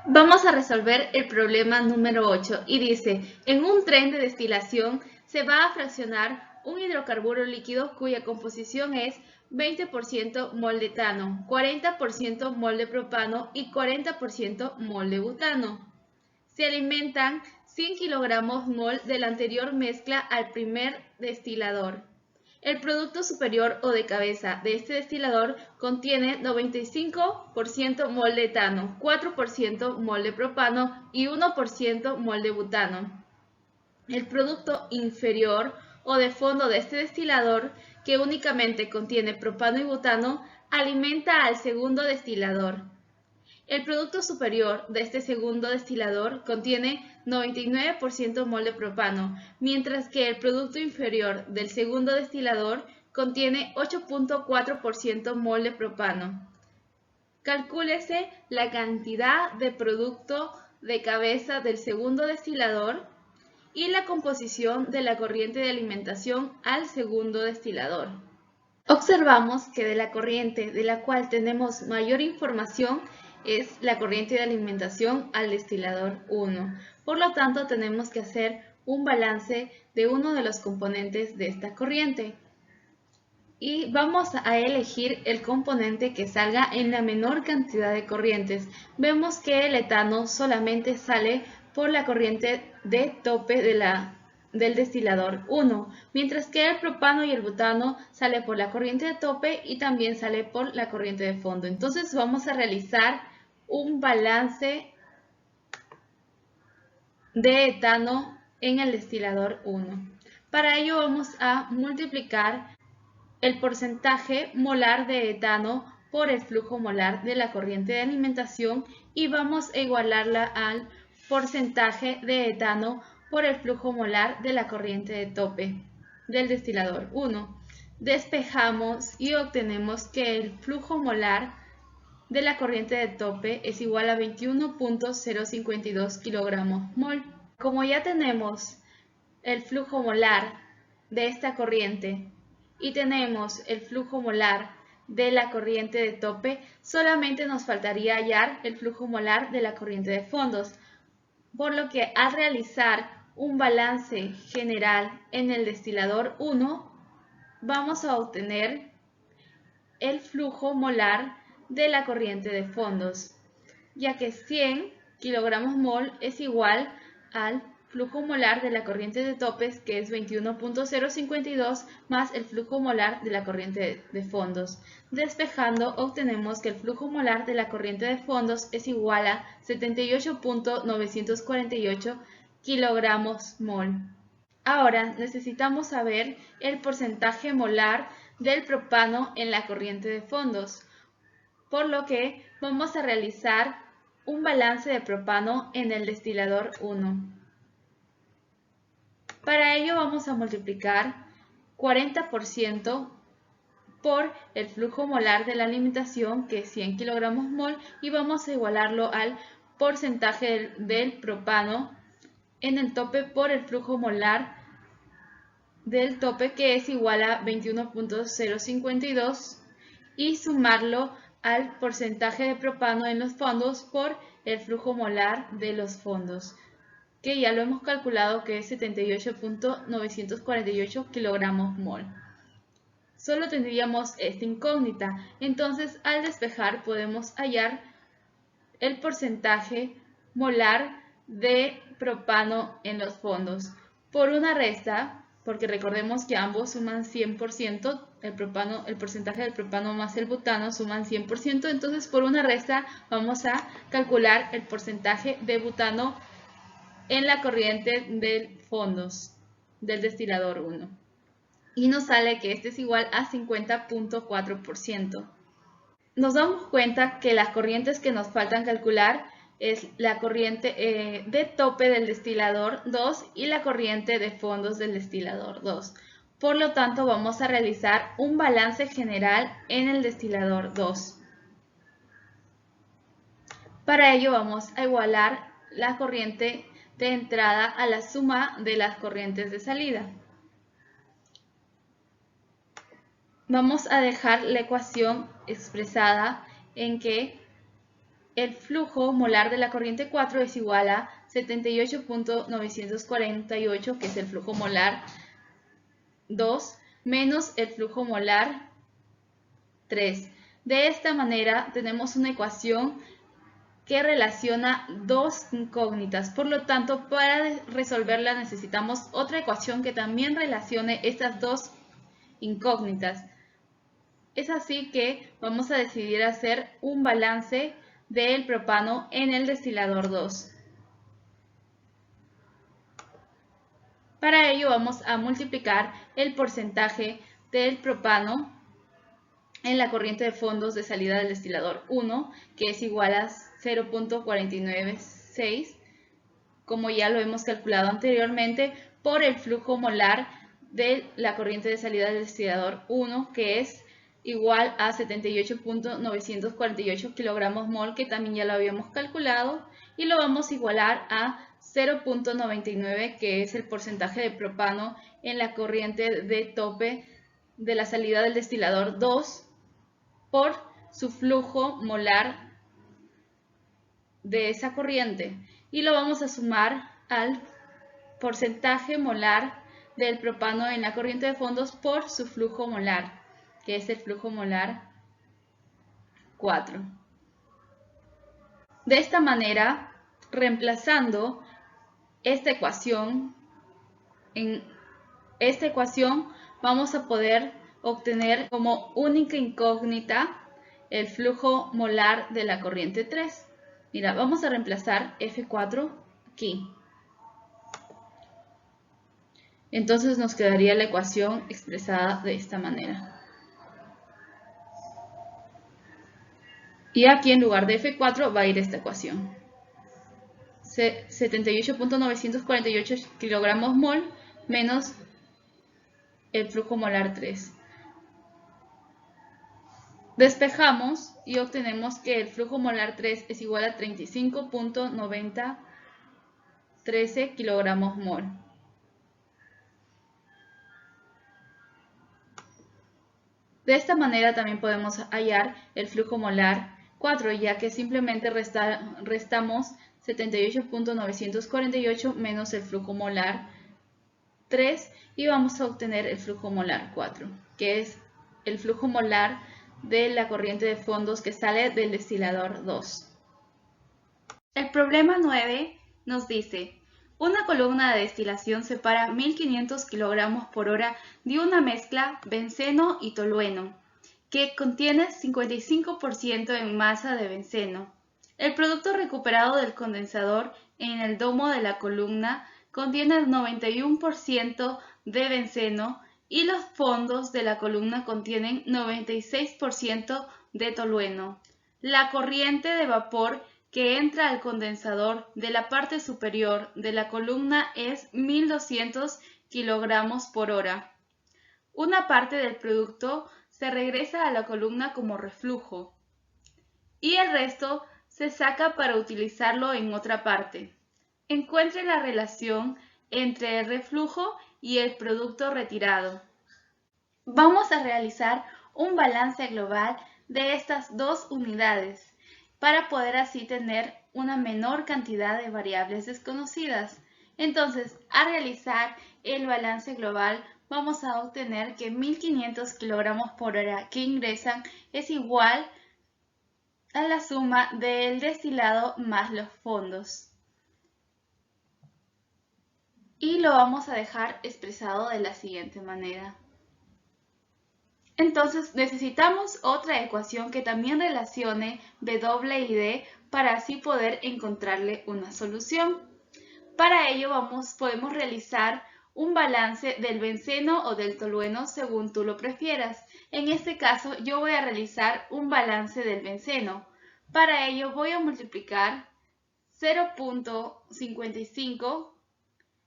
Vamos a resolver el problema número 8 y dice, en un tren de destilación se va a fraccionar un hidrocarburo líquido cuya composición es 20% mol de etano, 40% mol de propano y 40% mol de butano. Se alimentan 100 kilogramos mol de la anterior mezcla al primer destilador. El producto superior o de cabeza de este destilador contiene 95% mol de etano, 4% mol de propano y 1% mol de butano. El producto inferior o de fondo de este destilador, que únicamente contiene propano y butano, alimenta al segundo destilador. El producto superior de este segundo destilador contiene 99% mol de propano, mientras que el producto inferior del segundo destilador contiene 8.4% mol de propano. Calcúlese la cantidad de producto de cabeza del segundo destilador y la composición de la corriente de alimentación al segundo destilador. Observamos que de la corriente de la cual tenemos mayor información es la corriente de alimentación al destilador 1. Por lo tanto, tenemos que hacer un balance de uno de los componentes de esta corriente. Y vamos a elegir el componente que salga en la menor cantidad de corrientes. Vemos que el etano solamente sale por la corriente de tope del destilador 1, mientras que el propano y el butano sale por la corriente de tope y también sale por la corriente de fondo. Entonces vamos a realizar un balance de etano en el destilador 1. Para ello vamos a multiplicar el porcentaje molar de etano por el flujo molar de la corriente de alimentación y vamos a igualarla al porcentaje de etano por el flujo molar de la corriente de tope del destilador 1. Despejamos y obtenemos que el flujo molar de la corriente de tope es igual a 21.052 kilogramos mol. Como ya tenemos el flujo molar de esta corriente y tenemos el flujo molar de la corriente de tope, solamente nos faltaría hallar el flujo molar de la corriente de fondos, por lo que al realizar un balance general en el destilador 1, vamos a obtener el flujo molar de la corriente de fondos, ya que 100 kilogramos mol es igual al flujo molar de la corriente de topes, que es 21.052, más el flujo molar de la corriente de fondos. Despejando, obtenemos que el flujo molar de la corriente de fondos es igual a 78.948 kilogramos mol. Ahora necesitamos saber el porcentaje molar del propano en la corriente de fondos, por lo que vamos a realizar un balance de propano en el destilador 1. Para ello vamos a multiplicar 40% por el flujo molar de la alimentación, que es 100 kilogramos mol, y vamos a igualarlo al porcentaje del propano en el tope por el flujo molar del tope, que es igual a 21.052, y sumarlo al porcentaje de propano en los fondos por el flujo molar de los fondos, que ya lo hemos calculado, que es 78.948 kilogramos mol. Solo tendríamos esta incógnita, entonces al despejar podemos hallar el porcentaje molar de propano en los fondos por una resta, porque recordemos que ambos suman 100%, el porcentaje del propano más el butano suman 100%, entonces por una resta vamos a calcular el porcentaje de butano en la corriente de fondos del destilador 1. Y nos sale que este es igual a 50.4%. Nos damos cuenta que las corrientes que nos faltan calcular es la corriente de tope del destilador 2 y la corriente de fondos del destilador 2. Por lo tanto, vamos a realizar un balance general en el destilador 2. Para ello vamos a igualar la corriente de entrada a la suma de las corrientes de salida. Vamos a dejar la ecuación expresada en que el flujo molar de la corriente 4 es igual a 78.948, que es el flujo molar 2, menos el flujo molar 3. De esta manera tenemos una ecuación que relaciona dos incógnitas. Por lo tanto, para resolverla necesitamos otra ecuación que también relacione estas dos incógnitas. Es así que vamos a decidir hacer un balance del propano en el destilador 2. Para ello vamos a multiplicar el porcentaje del propano en la corriente de fondos de salida del destilador 1, que es igual a 0.496, como ya lo hemos calculado anteriormente, por el flujo molar de la corriente de salida del destilador 1, que es igual a 78.948 kilogramos mol, que también ya lo habíamos calculado, y lo vamos a igualar a 0.99, que es el porcentaje de propano en la corriente de tope de la salida del destilador 2, por su flujo molar de esa corriente, y lo vamos a sumar al porcentaje molar del propano en la corriente de fondos por su flujo molar, que es el flujo molar 4. De esta manera, reemplazando esta ecuación, en esta ecuación vamos a poder obtener como única incógnita el flujo molar de la corriente 3. Mira, vamos a reemplazar F4 aquí. Entonces nos quedaría la ecuación expresada de esta manera. Y aquí en lugar de F4 va a ir esta ecuación. 78.948 kilogramos mol menos el flujo molar 3. Despejamos y obtenemos que el flujo molar 3 es igual a 35.9013 kilogramos mol. De esta manera también podemos hallar el flujo molar 4, ya que simplemente restamos 78.948 menos el flujo molar 3 y vamos a obtener el flujo molar 4, que es el flujo molar de la corriente de fondos que sale del destilador 2. El problema 9 nos dice: una columna de destilación separa 1500 kg por hora de una mezcla benceno y tolueno, que contiene 55% en masa de benceno. El producto recuperado del condensador en el domo de la columna contiene el 91% de benceno y los fondos de la columna contienen 96% de tolueno. La corriente de vapor que entra al condensador de la parte superior de la columna es 1200 kilogramos por hora. Una parte del producto se regresa a la columna como reflujo y el resto se saca para utilizarlo en otra parte. Encuentre la relación entre el reflujo y el producto retirado. Vamos a realizar un balance global de estas dos unidades para poder así tener una menor cantidad de variables desconocidas. Entonces, al realizar el balance global, vamos a obtener que 1500 kilogramos por hora que ingresan es igual a la suma del destilado más los fondos. Y lo vamos a dejar expresado de la siguiente manera. Entonces necesitamos otra ecuación que también relacione W y D para así poder encontrarle una solución. Para ello podemos realizar un balance del benceno o del tolueno según tú lo prefieras. En este caso yo voy a realizar un balance del benceno. Para ello voy a multiplicar 0.55,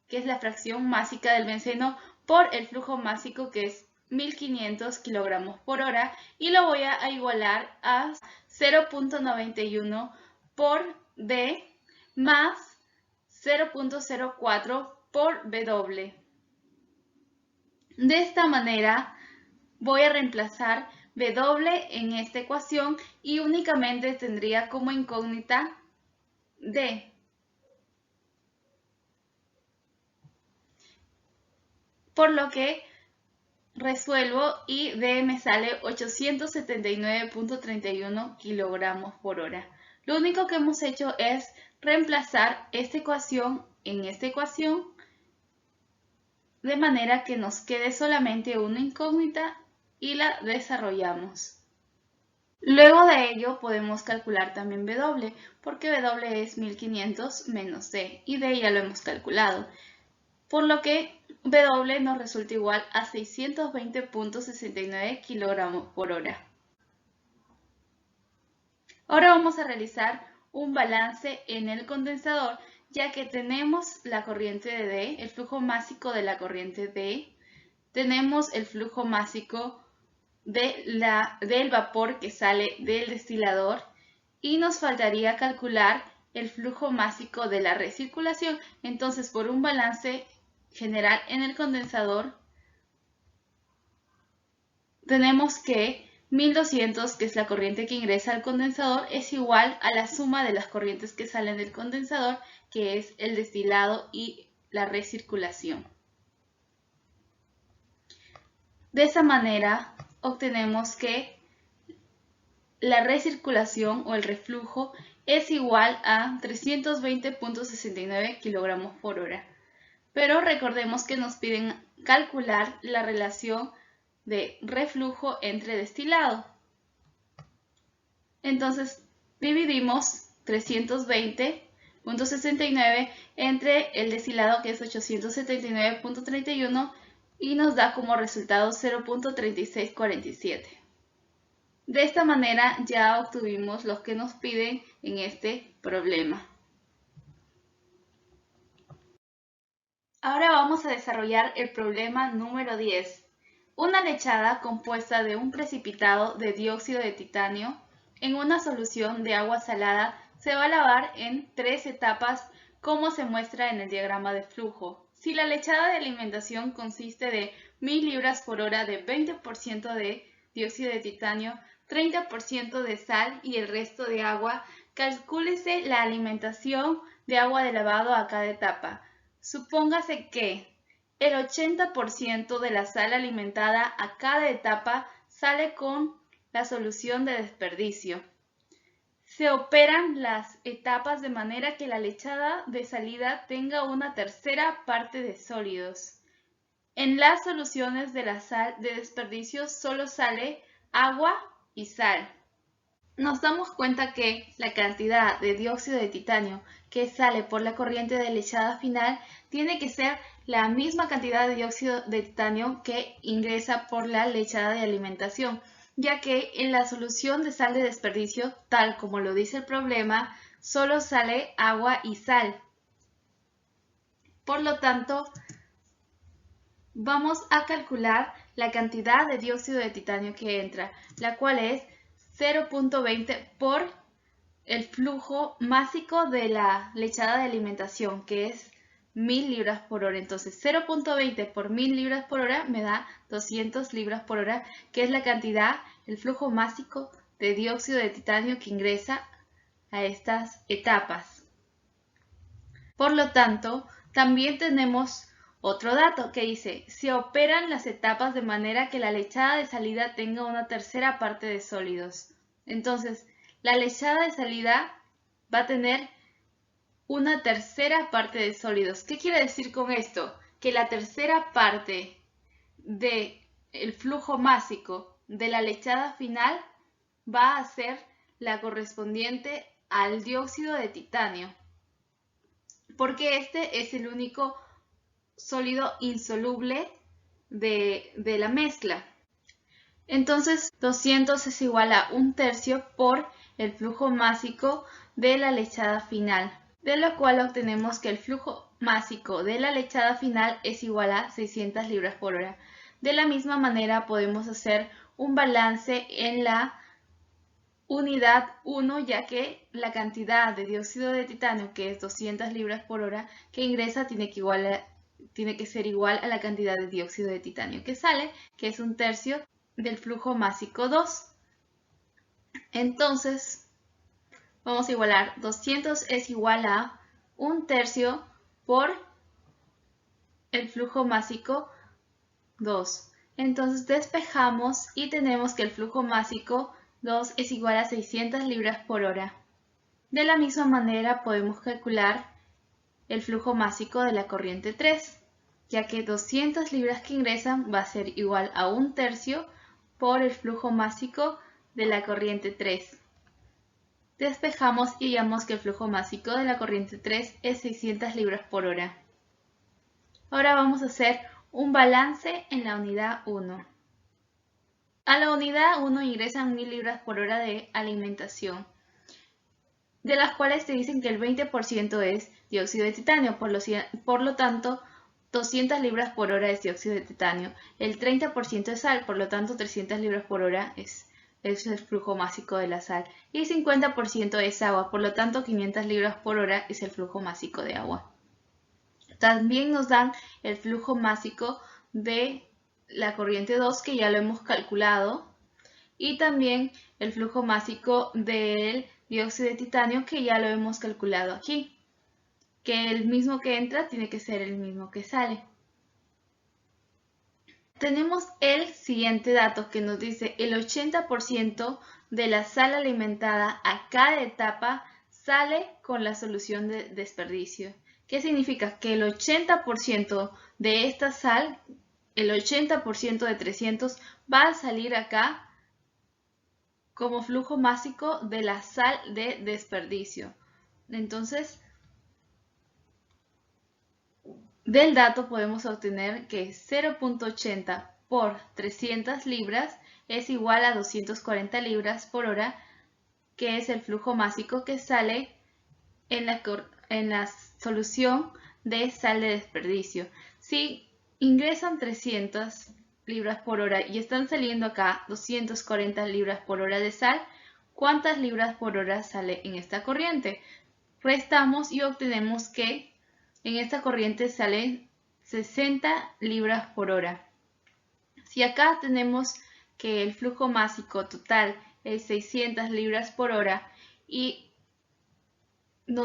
que es la fracción másica del benceno, por el flujo másico, que es 1500 kilogramos por hora, y lo voy a igualar a 0.91 por D más 0.04 por W. De esta manera voy a reemplazar W en esta ecuación y únicamente tendría como incógnita D. Por lo que resuelvo y D me sale 879.31 kilogramos por hora. Lo único que hemos hecho es reemplazar esta ecuación en esta ecuación de manera que nos quede solamente una incógnita y la desarrollamos. Luego de ello podemos calcular también W, porque W es 1500 menos D y D ya lo hemos calculado, por lo que W nos resulta igual a 620.69 kilogramos por hora. Ahora vamos a realizar un balance en el condensador, ya que tenemos la corriente de D, el flujo másico de la corriente D, tenemos el flujo másico del vapor que sale del destilador y nos faltaría calcular el flujo másico de la recirculación. Entonces, por un balance general en el condensador, tenemos que 1200, que es la corriente que ingresa al condensador, es igual a la suma de las corrientes que salen del condensador, que es el destilado y la recirculación. De esa manera obtenemos que la recirculación o el reflujo es igual a 320.69 kilogramos por hora. Pero recordemos que nos piden calcular la relación de reflujo entre destilado. Entonces dividimos 320.69 entre el destilado, que es 879.31, y nos da como resultado 0.3647. De esta manera ya obtuvimos los que nos piden en este problema. Ahora vamos a desarrollar el problema número 10. Una lechada compuesta de un precipitado de dióxido de titanio en una solución de agua salada se va a lavar en 3 etapas, como se muestra en el diagrama de flujo. Si la lechada de alimentación consiste de 1000 libras por hora de 20% de dióxido de titanio, 30% de sal y el resto de agua, calcúlese la alimentación de agua de lavado a cada etapa. Supóngase que el 80% de la sal alimentada a cada etapa sale con la solución de desperdicio. Se operan las etapas de manera que la lechada de salida tenga una tercera parte de sólidos. En las soluciones de la sal de desperdicio solo sale agua y sal. Nos damos cuenta que la cantidad de dióxido de titanio que sale por la corriente de lechada final tiene que ser la misma cantidad de dióxido de titanio que ingresa por la lechada de alimentación, ya que en la solución de sal de desperdicio, tal como lo dice el problema, solo sale agua y sal. Por lo tanto, vamos a calcular la cantidad de dióxido de titanio que entra, la cual es 0.20 por el flujo másico de la lechada de alimentación, que es 1000 libras por hora. Entonces 0.20 por 1000 libras por hora me da 200 libras por hora, que es la cantidad, el flujo másico de dióxido de titanio que ingresa a estas etapas. Por lo tanto, también tenemos otro dato que dice: se operan las etapas de manera que la lechada de salida tenga una tercera parte de sólidos. Entonces, la lechada de salida va a tener una tercera parte de sólidos. ¿Qué quiere decir con esto? Que la tercera parte del flujo másico de la lechada final va a ser la correspondiente al dióxido de titanio, porque este es el único sólido insoluble de la mezcla. Entonces 200 es igual a 1/3 por el flujo másico de la lechada final, de lo cual obtenemos que el flujo másico de la lechada final es igual a 600 libras por hora. De la misma manera podemos hacer un balance en la unidad 1, ya que la cantidad de dióxido de titanio, que es 200 libras por hora, que ingresa tiene que ser igual a la cantidad de dióxido de titanio que sale, que es 1/3 del flujo másico 2. Entonces, vamos a igualar 200 es igual a 1/3 por el flujo másico 2. Entonces despejamos y tenemos que el flujo másico 2 es igual a 600 libras por hora. De la misma manera podemos calcular el flujo másico de la corriente 3, ya que 200 libras que ingresan va a ser igual a 1/3 por el flujo másico de la corriente 3. Despejamos y hallamos que el flujo másico de la corriente 3 es 600 libras por hora. Ahora vamos a hacer un balance en la unidad 1. A la unidad 1 ingresan 1000 libras por hora de alimentación, de las cuales te dicen que el 20% es dióxido de titanio, por lo tanto 200 libras por hora es dióxido de titanio, el 30% es sal, por lo tanto 300 libras por hora es el flujo másico de la sal, y el 50% es agua, por lo tanto 500 libras por hora es el flujo másico de agua. También nos dan el flujo másico de la corriente 2, que ya lo hemos calculado, y también el flujo másico del dióxido de titanio, que ya lo hemos calculado aquí, que el mismo que entra tiene que ser el mismo que sale. Tenemos el siguiente dato que nos dice el 80% de la sal alimentada a cada etapa sale con la solución de desperdicio. ¿Qué significa? Que el 80% de esta sal, el 80% de 300, va a salir acá como flujo másico de la sal de desperdicio. Entonces, del dato podemos obtener que 0.80 por 300 libras es igual a 240 libras por hora, que es el flujo másico que sale en la solución de sal de desperdicio. Si ingresan 300 libras por hora y están saliendo acá 240 libras por hora de sal, ¿cuántas libras por hora sale en esta corriente? Restamos y obtenemos que en esta corriente salen 60 libras por hora. Si acá tenemos que el flujo másico total es 600 libras por hora y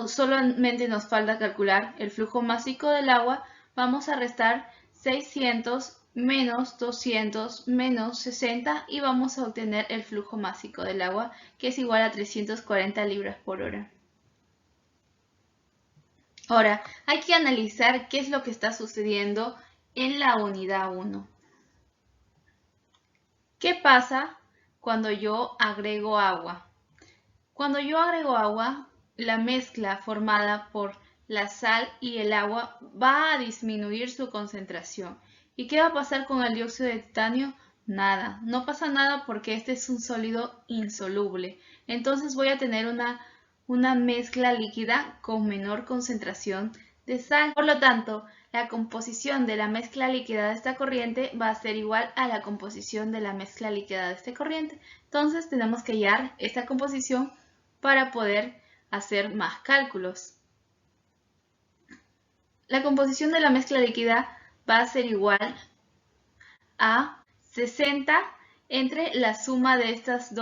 solamente nos falta calcular el flujo másico del agua, vamos a restar 600 menos 200 menos 60 y vamos a obtener el flujo másico del agua, que es igual a 340 libras por hora. Ahora, hay que analizar qué es lo que está sucediendo en la unidad 1. ¿Qué pasa cuando yo agrego agua? Cuando yo agrego agua, la mezcla formada por la sal y el agua va a disminuir su concentración. ¿Y qué va a pasar con el dióxido de titanio? Nada, no pasa nada porque este es un sólido insoluble. Entonces voy a tener una mezcla líquida con menor concentración de sal. Por lo tanto, la composición de la mezcla líquida de esta corriente va a ser igual a la composición de la mezcla líquida de esta corriente. Entonces tenemos que hallar esta composición para poder hacer más cálculos. La composición de la mezcla líquida va a ser igual a 60 entre la suma de estos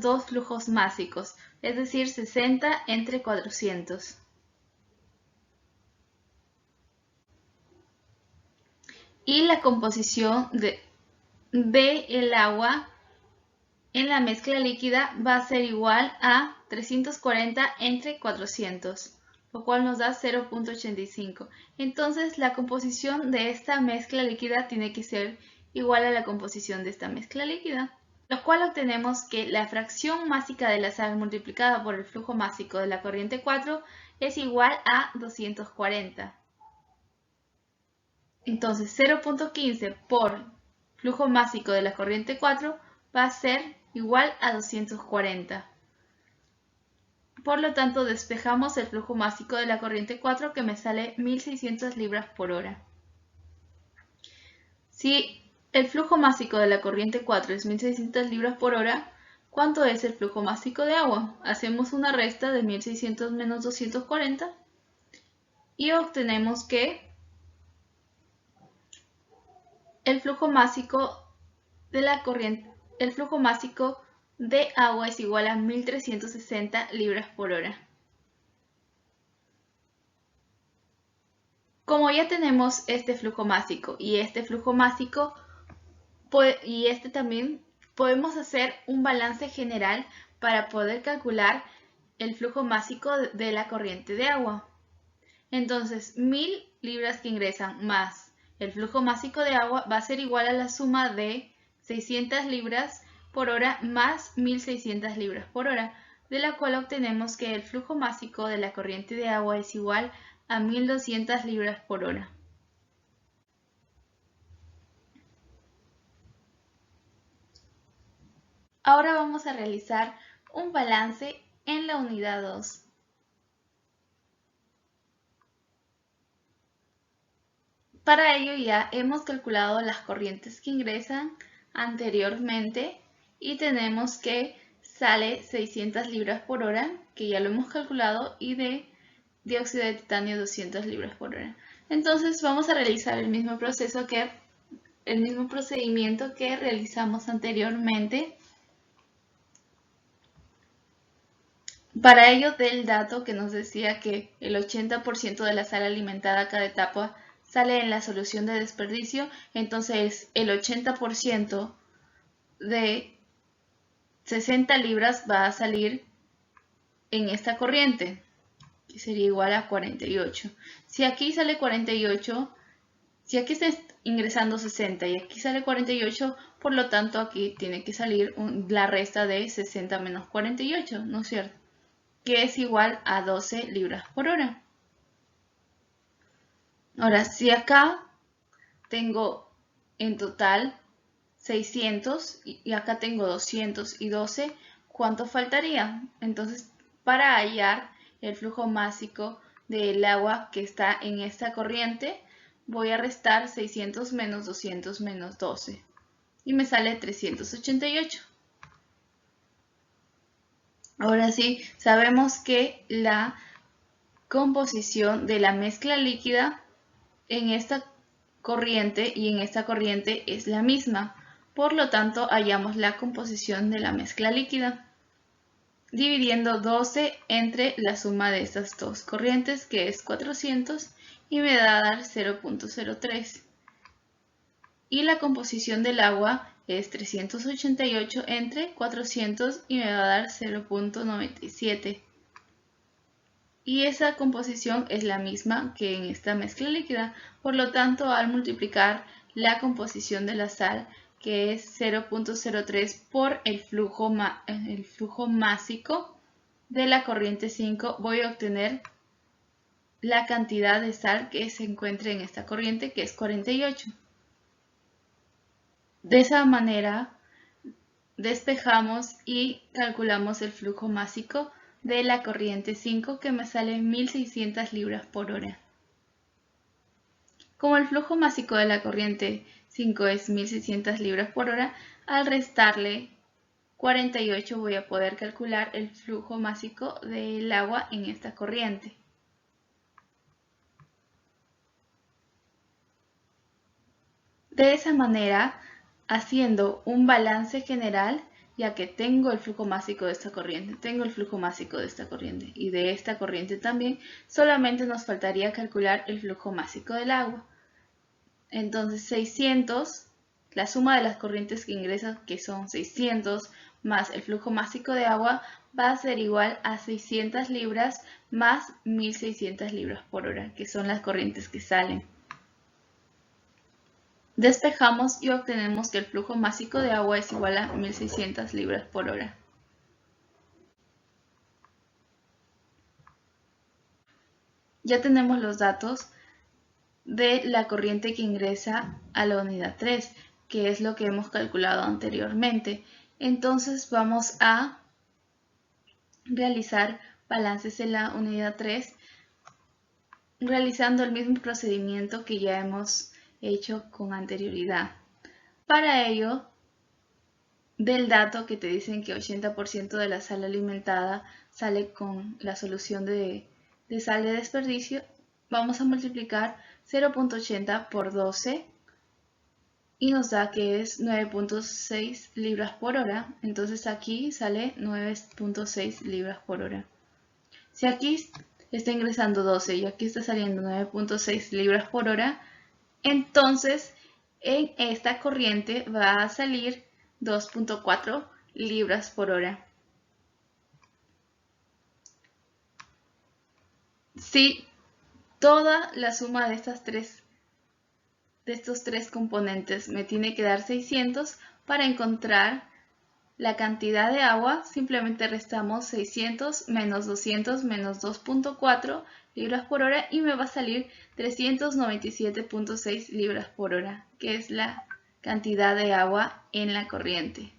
dos flujos másicos, es decir, 60 entre 400. Y la composición del agua en la mezcla líquida va a ser igual a 340 entre 400, lo cual nos da 0.85. Entonces la composición de esta mezcla líquida tiene que ser igual a la composición de esta mezcla líquida, lo cual obtenemos que la fracción másica de la sal multiplicada por el flujo másico de la corriente 4 es igual a 240. Entonces 0.15 por flujo másico de la corriente 4 va a ser igual a 240. Por lo tanto, despejamos el flujo másico de la corriente 4, que me sale 1600 libras por hora. Si el flujo másico de la corriente 4 es 1600 libras por hora, ¿cuánto es el flujo másico de agua? Hacemos una resta de 1600 menos 240 y obtenemos que el flujo másico de la corriente, el flujo másico de agua es igual a 1360 libras por hora. Como ya tenemos este flujo másico y este flujo másico y este también, podemos hacer un balance general para poder calcular el flujo másico de la corriente de agua. Entonces, 1000 libras que ingresan más el flujo másico de agua va a ser igual a la suma de 600 libras por hora más 1600 libras por hora, de la cual obtenemos que el flujo másico de la corriente de agua es igual a 1200 libras por hora. Ahora vamos a realizar un balance en la unidad 2. Para ello ya hemos calculado las corrientes que ingresan anteriormente y tenemos que sale 600 libras por hora, que ya lo hemos calculado, y de dióxido de titanio 200 libras por hora. Entonces vamos a realizar el mismo procedimiento que realizamos anteriormente. Para ello, del dato que nos decía que el 80% de la sal alimentada a cada etapa sale en la solución de desperdicio, entonces el 80% de 60 libras va a salir en esta corriente, que sería igual a 48. Si aquí sale 48, si aquí está ingresando 60 y aquí sale 48, por lo tanto aquí tiene que salir la resta de 60 menos 48, ¿no es cierto? Que es igual a 12 libras por hora. Ahora, si acá tengo en total 600 y acá tengo 212, ¿cuánto faltaría? Entonces, para hallar el flujo másico del agua que está en esta corriente, voy a restar 600 menos 200 menos 12 y me sale 388. Ahora sí, sabemos que la composición de la mezcla líquida en esta corriente y en esta corriente es la misma. Por lo tanto, hallamos la composición de la mezcla líquida, dividiendo 12 entre la suma de estas dos corrientes, que es 400, y me da a dar 0.03. Y la composición del agua es 388 entre 400 y me va a dar 0.97. Y esa composición es la misma que en esta mezcla líquida. Por lo tanto, al multiplicar la composición de la sal, que es 0.03 por el flujo másico de la corriente 5, voy a obtener la cantidad de sal que se encuentra en esta corriente, que es 48. De esa manera despejamos y calculamos el flujo másico de la corriente 5, que me sale 1600 libras por hora. Como el flujo másico de la corriente 5 es 1600 libras por hora, al restarle 48 voy a poder calcular el flujo másico del agua en esta corriente. De esa manera, haciendo un balance general, ya que tengo el flujo másico de esta corriente, tengo el flujo másico de esta corriente y de esta corriente también, solamente nos faltaría calcular el flujo másico del agua. Entonces 600, la suma de las corrientes que ingresan, que son 600, más el flujo másico de agua, va a ser igual a 600 libras más 1600 libras por hora, que son las corrientes que salen. Despejamos y obtenemos que el flujo másico de agua es igual a 1600 libras por hora. Ya tenemos los datos de la corriente que ingresa a la unidad 3, que es lo que hemos calculado anteriormente. Entonces vamos a realizar balances en la unidad 3, realizando el mismo procedimiento que ya hemos hecho con anterioridad. Para ello, del dato que te dicen que 80% de la sal alimentada sale con la solución de sal de desperdicio, vamos a multiplicar 0.80 por 12 y nos da que es 9.6 libras por hora. Entonces aquí sale 9.6 libras por hora. Si aquí está ingresando 12 y aquí está saliendo 9.6 libras por hora, entonces en esta corriente va a salir 2.4 libras por hora. Si toda la suma de estos tres componentes me tiene que dar 600, para encontrar la cantidad de agua simplemente restamos 600 menos 200 menos 2.4 libras por hora y me va a salir 397.6 libras por hora, que es la cantidad de agua en la corriente.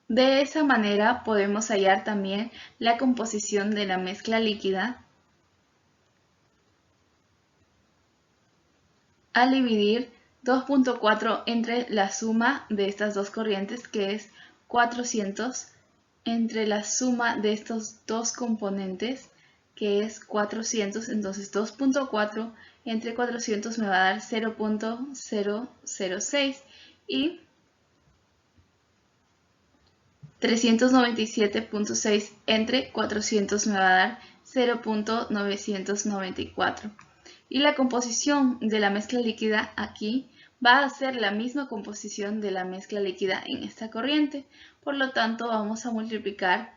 De esa manera podemos hallar también la composición de la mezcla líquida al dividir 2.4 entre la suma de estas dos corrientes, que es 400, entre la suma de estos dos componentes, que es 400, entonces 2.4 entre 400 me va a dar 0.006 y 397.6 entre 400 me va a dar 0.994. Y la composición de la mezcla líquida aquí va a ser la misma composición de la mezcla líquida en esta corriente. Por lo tanto, vamos a multiplicar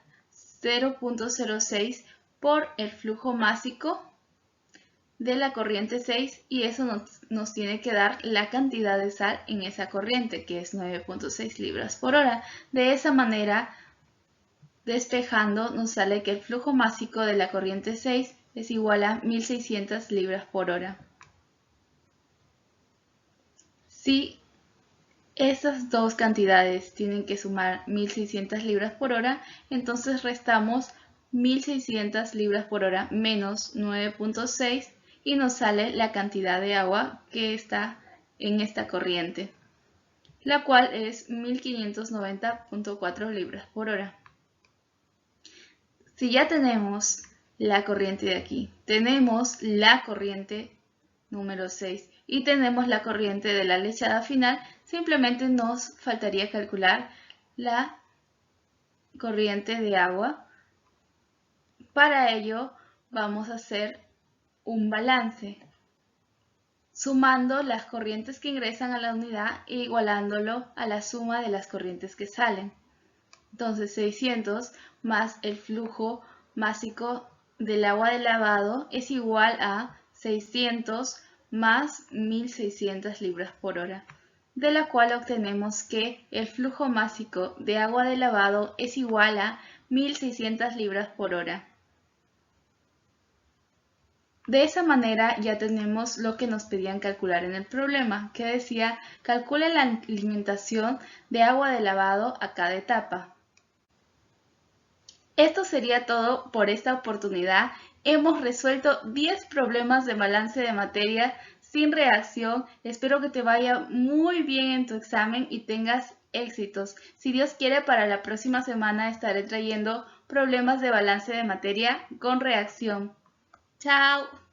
0.06 por el flujo másico de la corriente 6 y eso nos tiene que dar la cantidad de sal en esa corriente, que es 9.6 libras por hora. De esa manera, despejando, nos sale que el flujo másico de la corriente 6 es igual a 1600 libras por hora. Si esas dos cantidades tienen que sumar 1600 libras por hora, entonces restamos 1600 libras por hora menos 9.6 y nos sale la cantidad de agua que está en esta corriente, la cual es 1590.4 libras por hora. Si ya tenemos la corriente de aquí, tenemos la corriente número 6 y tenemos la corriente de la lechada final, simplemente nos faltaría calcular la corriente de agua. Para ello vamos a hacer un balance, sumando las corrientes que ingresan a la unidad e igualándolo a la suma de las corrientes que salen. Entonces 600 más el flujo másico del agua de lavado es igual a 600 más 1600 libras por hora, de la cual obtenemos que el flujo másico de agua de lavado es igual a 1600 libras por hora. De esa manera ya tenemos lo que nos pedían calcular en el problema, que decía calcule la alimentación de agua de lavado a cada etapa. Esto sería todo por esta oportunidad. Hemos resuelto 10 problemas de balance de materia sin reacción. Espero que te vaya muy bien en tu examen y tengas éxitos. Si Dios quiere, para la próxima semana estaré trayendo problemas de balance de materia con reacción. ¡Chao!